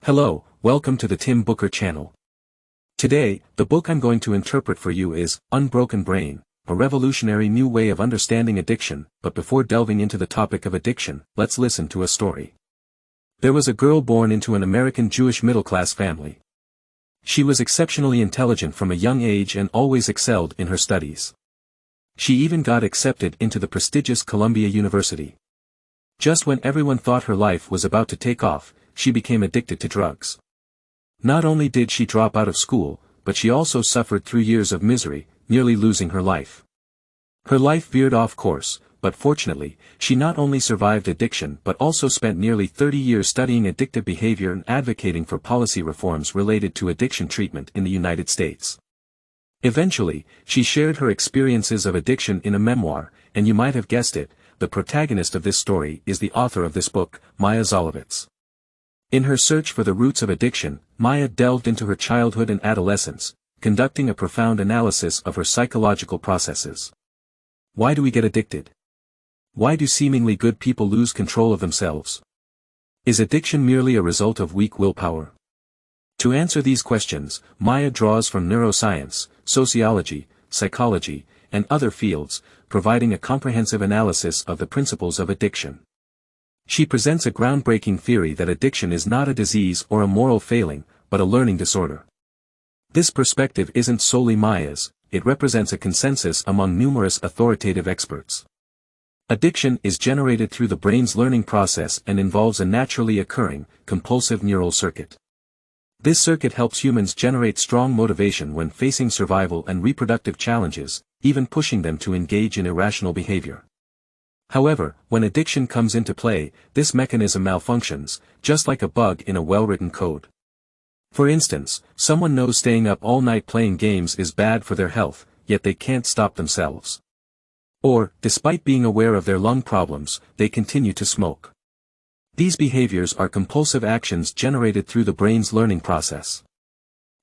Hello, welcome to the Tim Booker channel. Today, the book I'm going to interpret for you is Unbroken Brain, a revolutionary new way of understanding addiction. But before delving into the topic of addiction, let's listen to a story. There was a girl born into an American Jewish middle-class family. She was exceptionally intelligent from a young age and always excelled in her studies. She even got accepted into the prestigious Columbia University. Just when everyone thought her life was about to take off, she became addicted to drugs. Not only did she drop out of school, but she also suffered through years of misery, nearly losing her life. Her life veered off course, but fortunately, she not only survived addiction but also spent nearly 30 years studying addictive behavior and advocating for policy reforms related to addiction treatment in the United States. Eventually, she shared her experiences of addiction in a memoir, and you might have guessed it, the protagonist of this story is the author of this book, Maia Szalavitz. In her search for the roots of addiction, Maia delved into her childhood and adolescence, conducting a profound analysis of her psychological processes. Why do we get addicted? Why do seemingly good people lose control of themselves? Is addiction merely a result of weak willpower? To answer these questions, Maia draws from neuroscience, sociology, psychology, and other fields, providing a comprehensive analysis of the principles of addiction. She presents a groundbreaking theory that addiction is not a disease or a moral failing, but a learning disorder. This perspective isn't solely Maia's, it represents a consensus among numerous authoritative experts. Addiction is generated through the brain's learning process and involves a naturally occurring, compulsive neural circuit. This circuit helps humans generate strong motivation when facing survival and reproductive challenges, even pushing them to engage in irrational behavior. However, when addiction comes into play, this mechanism malfunctions, just like a bug in a well-written code. For instance, someone knows staying up all night playing games is bad for their health, yet they can't stop themselves. Or, despite being aware of their lung problems, they continue to smoke. These behaviors are compulsive actions generated through the brain's learning process.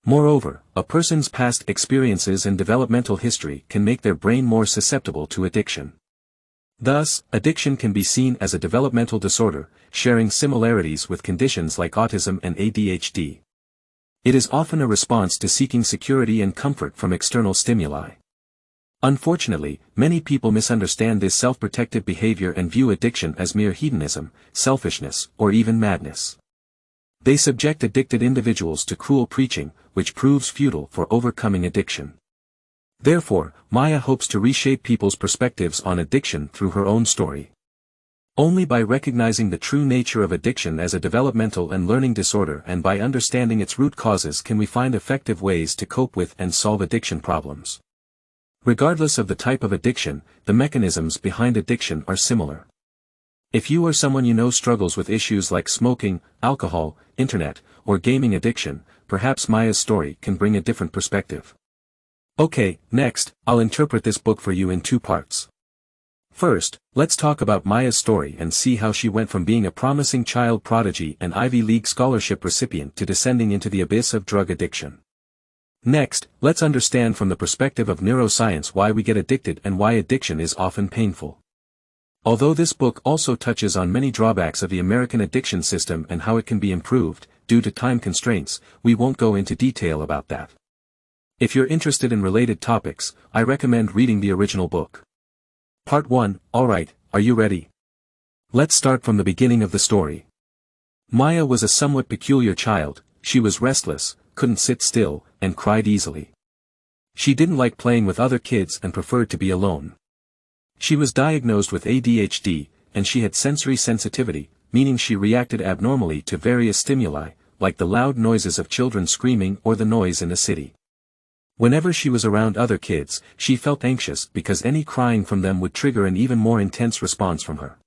Moreover, a person's past experiences and developmental history can make their brain more susceptible to addiction. Thus, addiction can be seen as a developmental disorder, sharing similarities with conditions like autism and ADHD. It is often a response to seeking security and comfort from external stimuli. Unfortunately, many people misunderstand this self-protective behavior and view addiction as mere hedonism, selfishness, or even madness. They subject addicted individuals to cruel preaching, which proves futile for overcoming addiction. Therefore, Maia hopes to reshape people's perspectives on addiction through her own story. Only by recognizing the true nature of addiction as a developmental and learning disorder and by understanding its root causes can we find effective ways to cope with and solve addiction problems. Regardless of the type of addiction, the mechanisms behind addiction are similar. If you or someone you know struggles with issues like smoking, alcohol, internet, or gaming addiction, perhaps Maia's story can bring a different perspective. Okay, next, I'll interpret this book for you in two parts. First, let's talk about Maia's story and see how she went from being a promising child prodigy and Ivy League scholarship recipient to descending into the abyss of drug addiction. Next, let's understand from the perspective of neuroscience why we get addicted and why addiction is often painful. Although this book also touches on many drawbacks of the American addiction system and how it can be improved, due to time constraints, we won't go into detail about that. If you're interested in related topics, I recommend reading the original book. Part 1, alright, are you ready? Let's start from the beginning of the story. Maia was a somewhat peculiar child. She was restless, couldn't sit still, and cried easily. She didn't like playing with other kids and preferred to be alone. She was diagnosed with ADHD, and she had sensory sensitivity, meaning she reacted abnormally to various stimuli, like the loud noises of children screaming or the noise in the city. Whenever she was around other kids, she felt anxious because any crying from them would trigger an even more intense response from her.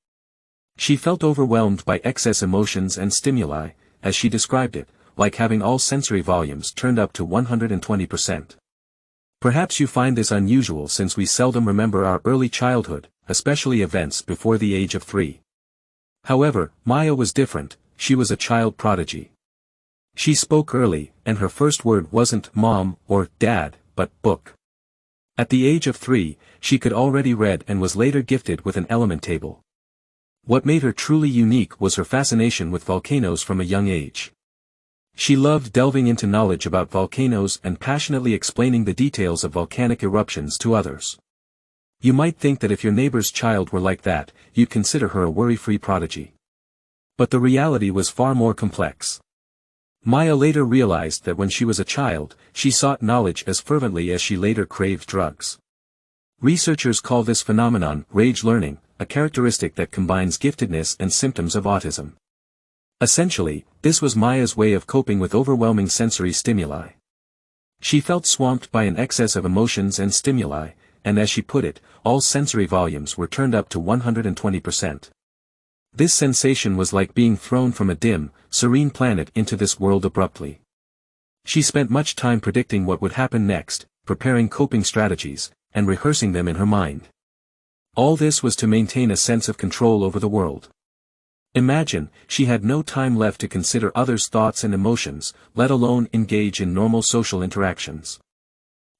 She felt overwhelmed by excess emotions and stimuli, as she described it, like having all sensory volumes turned up to 120%. Perhaps you find this unusual since we seldom remember our early childhood, especially events before the age of 3. However, Maia was different. She was a child prodigy. She spoke early, and her first word wasn't mom or dad, but book. At the age of 3, she could already read and was later gifted with an element table. What made her truly unique was her fascination with volcanoes from a young age. She loved delving into knowledge about volcanoes and passionately explaining the details of volcanic eruptions to others. You might think that if your neighbor's child were like that, you'd consider her a worry-free prodigy. But the reality was far more complex. Maia later realized that when she was a child, she sought knowledge as fervently as she later craved drugs. Researchers call this phenomenon rage learning, a characteristic that combines giftedness and symptoms of autism. Essentially, this was Maia's way of coping with overwhelming sensory stimuli. She felt swamped by an excess of emotions and stimuli, and as she put it, all sensory volumes were turned up to 120%. This sensation was like being thrown from a dim, serene planet into this world abruptly. She spent much time predicting what would happen next, preparing coping strategies, and rehearsing them in her mind. All this was to maintain a sense of control over the world. Imagine, she had no time left to consider others' thoughts and emotions, let alone engage in normal social interactions.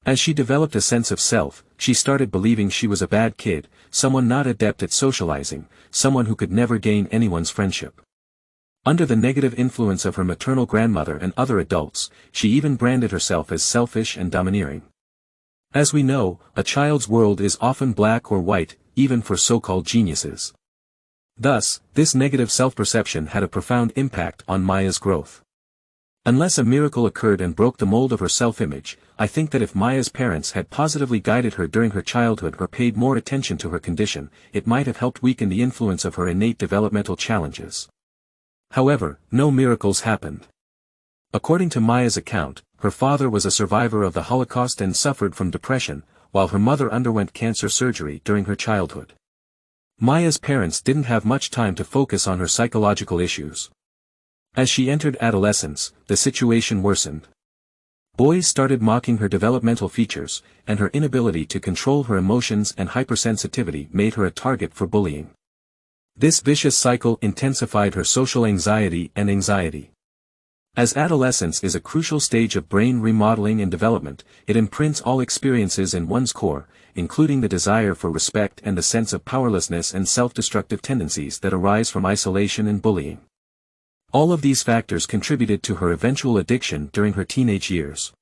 As she developed a sense of self, she started believing she was a bad kid, someone not adept at socializing, someone who could never gain anyone's friendship. Under the negative influence of her maternal grandmother and other adults, she even branded herself as selfish and domineering. As we know, a child's world is often black or white, even for so-called geniuses. Thus, this negative self-perception had a profound impact on Maia's growth. Unless a miracle occurred and broke the mold of her self-image, I think that if Maia's parents had positively guided her during her childhood or paid more attention to her condition, it might have helped weaken the influence of her innate developmental challenges. However, no miracles happened. According to Maia's account, her father was a survivor of the Holocaust and suffered from depression, while her mother underwent cancer surgery during her childhood. Maia's parents didn't have much time to focus on her psychological issues. As she entered adolescence, the situation worsened. Boys started mocking her developmental features, and her inability to control her emotions and hypersensitivity made her a target for bullying. This vicious cycle intensified her social anxiety and anxiety. As adolescence is a crucial stage of brain remodeling and development, it imprints all experiences in one's core, including the desire for respect and the sense of powerlessness and self-destructive tendencies that arise from isolation and bullying. All of these factors contributed to her eventual addiction during her teenage years.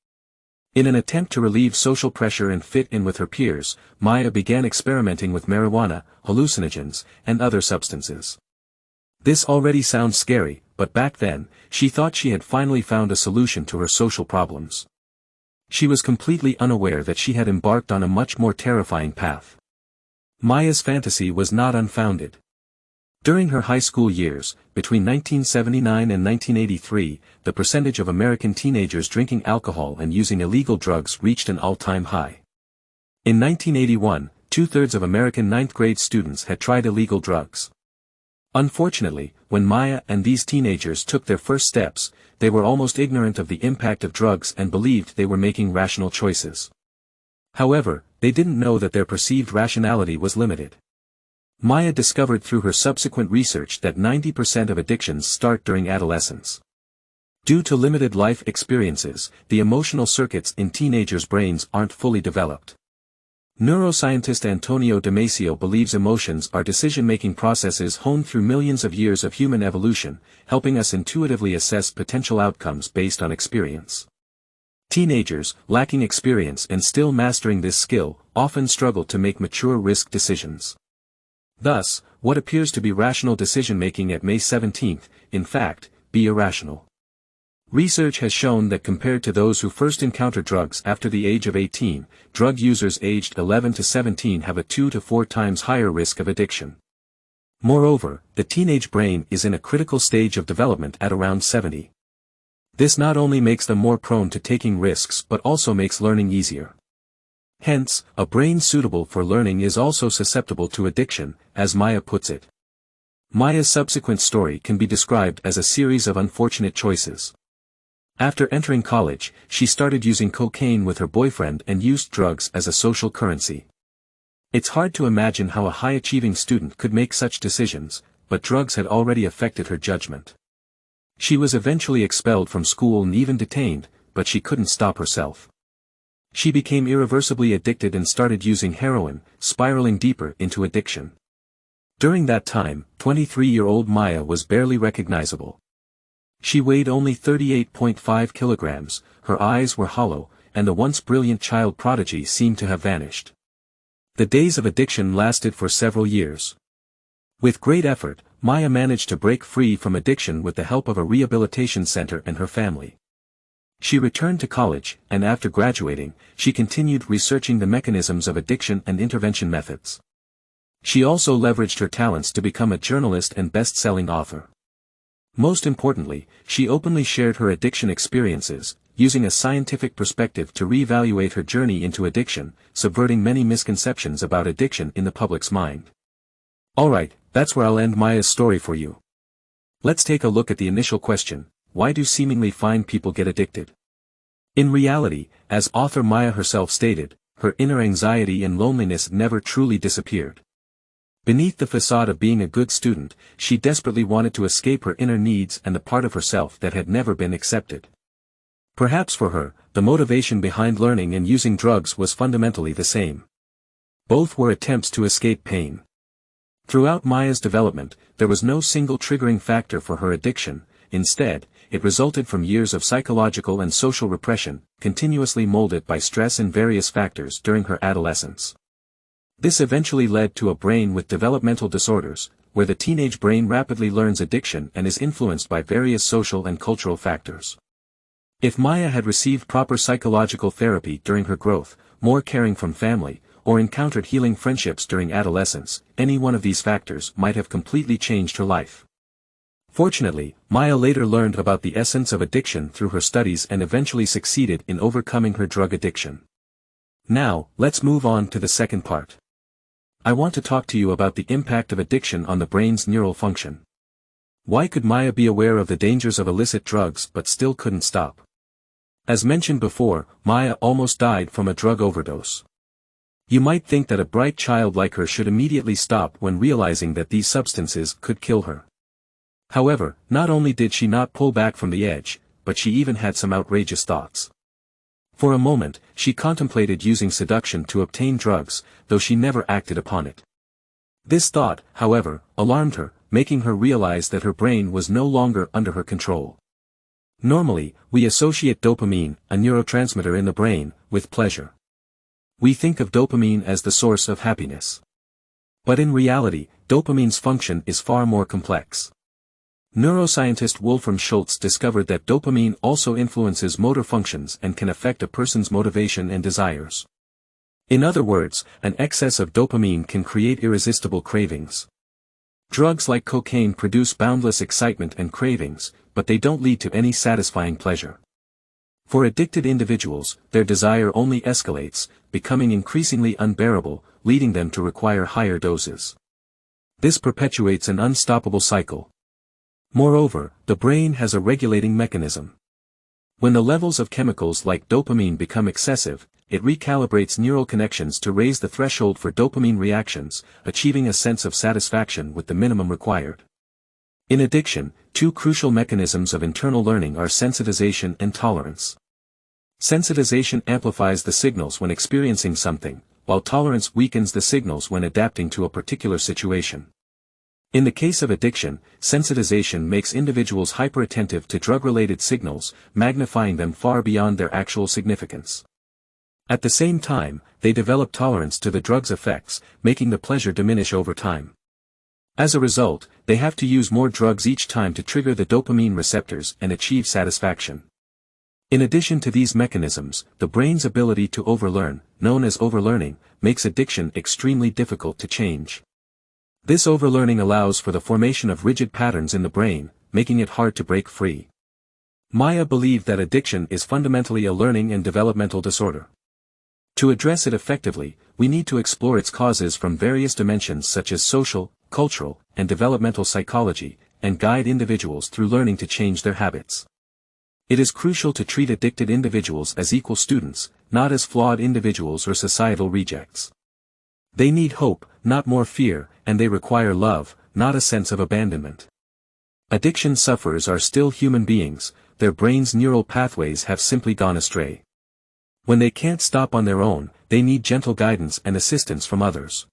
In an attempt to relieve social pressure and fit in with her peers, Maia began experimenting with marijuana, hallucinogens, and other substances. This already sounds scary, but back then, she thought she had finally found a solution to her social problems. She was completely unaware that she had embarked on a much more terrifying path. Maia's fantasy was not unfounded. During her high school years, between 1979 and 1983, the percentage of American teenagers drinking alcohol and using illegal drugs reached an all-time high. In 1981, 2/3 of American ninth-grade students had tried illegal drugs. Unfortunately, when Maia and these teenagers took their first steps, they were almost ignorant of the impact of drugs and believed they were making rational choices. However, they didn't know that their perceived rationality was limited. Maia discovered through her subsequent research that 90% of addictions start during adolescence. Due to limited life experiences, the emotional circuits in teenagers' brains aren't fully developed. Neuroscientist Antonio Damasio believes emotions are decision-making processes honed through millions of years of human evolution, helping us intuitively assess potential outcomes based on experience. Teenagers, lacking experience and still mastering this skill, often struggle to make mature risk decisions. Thus, what appears to be rational decision-making at May 17, in fact, be irrational. Research has shown that compared to those who first encounter drugs after the age of 18, drug users aged 11 to 17 have a 2 to 4 times higher risk of addiction. Moreover, the teenage brain is in a critical stage of development at around 70. This not only makes them more prone to taking risks but also makes learning easier. Hence, a brain suitable for learning is also susceptible to addiction, as Maia puts it. Maia's subsequent story can be described as a series of unfortunate choices. After entering college, she started using cocaine with her boyfriend and used drugs as a social currency. It's hard to imagine how a high-achieving student could make such decisions, but drugs had already affected her judgment. She was eventually expelled from school and even detained, but she couldn't stop herself. She became irreversibly addicted and started using heroin, spiraling deeper into addiction. During that time, 23-year-old Maia was barely recognizable. She weighed only 38.5 kilograms, her eyes were hollow, and the once brilliant child prodigy seemed to have vanished. The days of addiction lasted for several years. With great effort, Maia managed to break free from addiction with the help of a rehabilitation center and her family. She returned to college, and after graduating, she continued researching the mechanisms of addiction and intervention methods. She also leveraged her talents to become a journalist and best-selling author. Most importantly, she openly shared her addiction experiences, using a scientific perspective to reevaluate her journey into addiction, subverting many misconceptions about addiction in the public's mind. Alright, that's where I'll end Maia's story for you. Let's take a look at the initial question: why do seemingly fine people get addicted? In reality, as author Maia herself stated, her inner anxiety and loneliness never truly disappeared. Beneath the facade of being a good student, she desperately wanted to escape her inner needs and the part of herself that had never been accepted. Perhaps for her, the motivation behind learning and using drugs was fundamentally the same. Both were attempts to escape pain. Throughout Maia's development, there was no single triggering factor for her addiction. Instead, it resulted from years of psychological and social repression, continuously molded by stress and various factors during her adolescence. This eventually led to a brain with developmental disorders, where the teenage brain rapidly learns addiction and is influenced by various social and cultural factors. If Maia had received proper psychological therapy during her growth, more caring from family, or encountered healing friendships during adolescence, any one of these factors might have completely changed her life. Fortunately, Maia later learned about the essence of addiction through her studies and eventually succeeded in overcoming her drug addiction. Now, let's move on to the second part. I want to talk to you about the impact of addiction on the brain's neural function. Why could Maia be aware of the dangers of illicit drugs but still couldn't stop? As mentioned before, Maia almost died from a drug overdose. You might think that a bright child like her should immediately stop when realizing that these substances could kill her. However, not only did she not pull back from the edge, but she even had some outrageous thoughts. For a moment, she contemplated using seduction to obtain drugs, though she never acted upon it. This thought, however, alarmed her, making her realize that her brain was no longer under her control. Normally, we associate dopamine, a neurotransmitter in the brain, with pleasure. We think of dopamine as the source of happiness. But in reality, dopamine's function is far more complex. Neuroscientist Wolfram Schultz discovered that dopamine also influences motor functions and can affect a person's motivation and desires. In other words, an excess of dopamine can create irresistible cravings. Drugs like cocaine produce boundless excitement and cravings, but they don't lead to any satisfying pleasure. For addicted individuals, their desire only escalates, becoming increasingly unbearable, leading them to require higher doses. This perpetuates an unstoppable cycle. Moreover, the brain has a regulating mechanism. When the levels of chemicals like dopamine become excessive, it recalibrates neural connections to raise the threshold for dopamine reactions, achieving a sense of satisfaction with the minimum required. In addiction, two crucial mechanisms of internal learning are sensitization and tolerance. Sensitization amplifies the signals when experiencing something, while tolerance weakens the signals when adapting to a particular situation. In the case of addiction, sensitization makes individuals hyperattentive to drug-related signals, magnifying them far beyond their actual significance. At the same time, they develop tolerance to the drug's effects, making the pleasure diminish over time. As a result, they have to use more drugs each time to trigger the dopamine receptors and achieve satisfaction. In addition to these mechanisms, the brain's ability to overlearn, known as overlearning, makes addiction extremely difficult to change. This overlearning allows for the formation of rigid patterns in the brain, making it hard to break free. Maia believed that addiction is fundamentally a learning and developmental disorder. To address it effectively, we need to explore its causes from various dimensions such as social, cultural, and developmental psychology, and guide individuals through learning to change their habits. It is crucial to treat addicted individuals as equal students, not as flawed individuals or societal rejects. They need hope, not more fear, and they require love, not a sense of abandonment. Addiction sufferers are still human beings, their brain's neural pathways have simply gone astray. When they can't stop on their own, they need gentle guidance and assistance from others.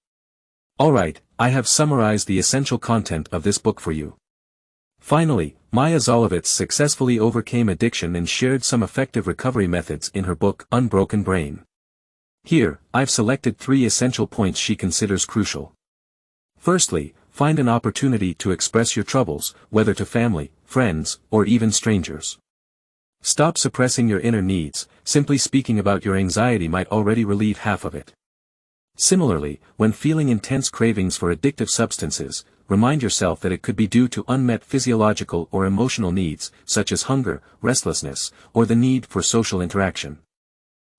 Alright, I have summarized the essential content of this book for you. Finally, Maia Szalavitz successfully overcame addiction and shared some effective recovery methods in her book Unbroken Brain. Here, I've selected 3 essential points she considers crucial. Firstly, find an opportunity to express your troubles, whether to family, friends, or even strangers. Stop suppressing your inner needs. Simply speaking about your anxiety might already relieve half of it. Similarly, when feeling intense cravings for addictive substances, remind yourself that it could be due to unmet physiological or emotional needs, such as hunger, restlessness, or the need for social interaction.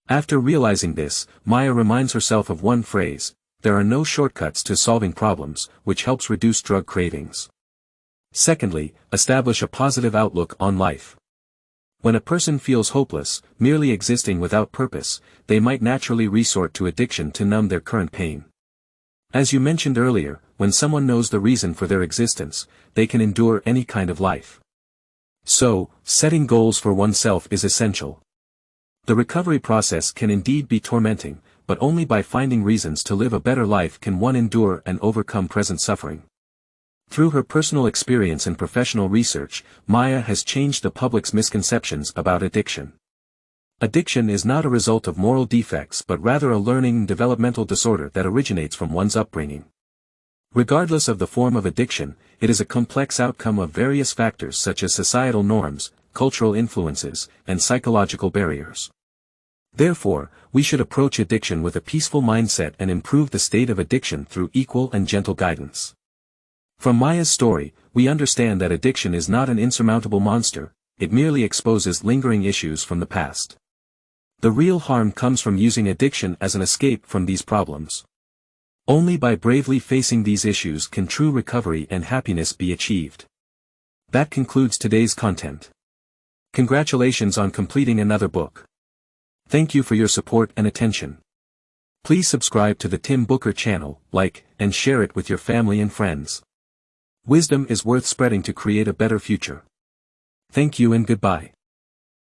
After realizing this, Maia reminds herself of one phrase: there are no shortcuts to solving problems, which helps reduce drug cravings. Secondly, establish a positive outlook on life. When a person feels hopeless, merely existing without purpose, they might naturally resort to addiction to numb their current pain. As you mentioned earlier, when someone knows the reason for their existence, they can endure any kind of life. So, setting goals for oneself is essential. The recovery process can indeed be tormenting, but only by finding reasons to live a better life can one endure and overcome present suffering. Through her personal experience and professional research, Maia has changed the public's misconceptions about addiction. Addiction is not a result of moral defects but rather a learning and developmental disorder that originates from one's upbringing. Regardless of the form of addiction, it is a complex outcome of various factors such as societal norms, cultural influences, and psychological barriers. Therefore, we should approach addiction with a peaceful mindset and improve the state of addiction through equal and gentle guidance. From Maia's story, we understand that addiction is not an insurmountable monster, it merely exposes lingering issues from the past. The real harm comes from using addiction as an escape from these problems. Only by bravely facing these issues can true recovery and happiness be achieved. That concludes today's content. Congratulations on completing another book. Thank you for your support and attention. Please subscribe to the Tim Booker channel, like, and share it with your family and friends. Wisdom is worth spreading to create a better future. Thank you and goodbye.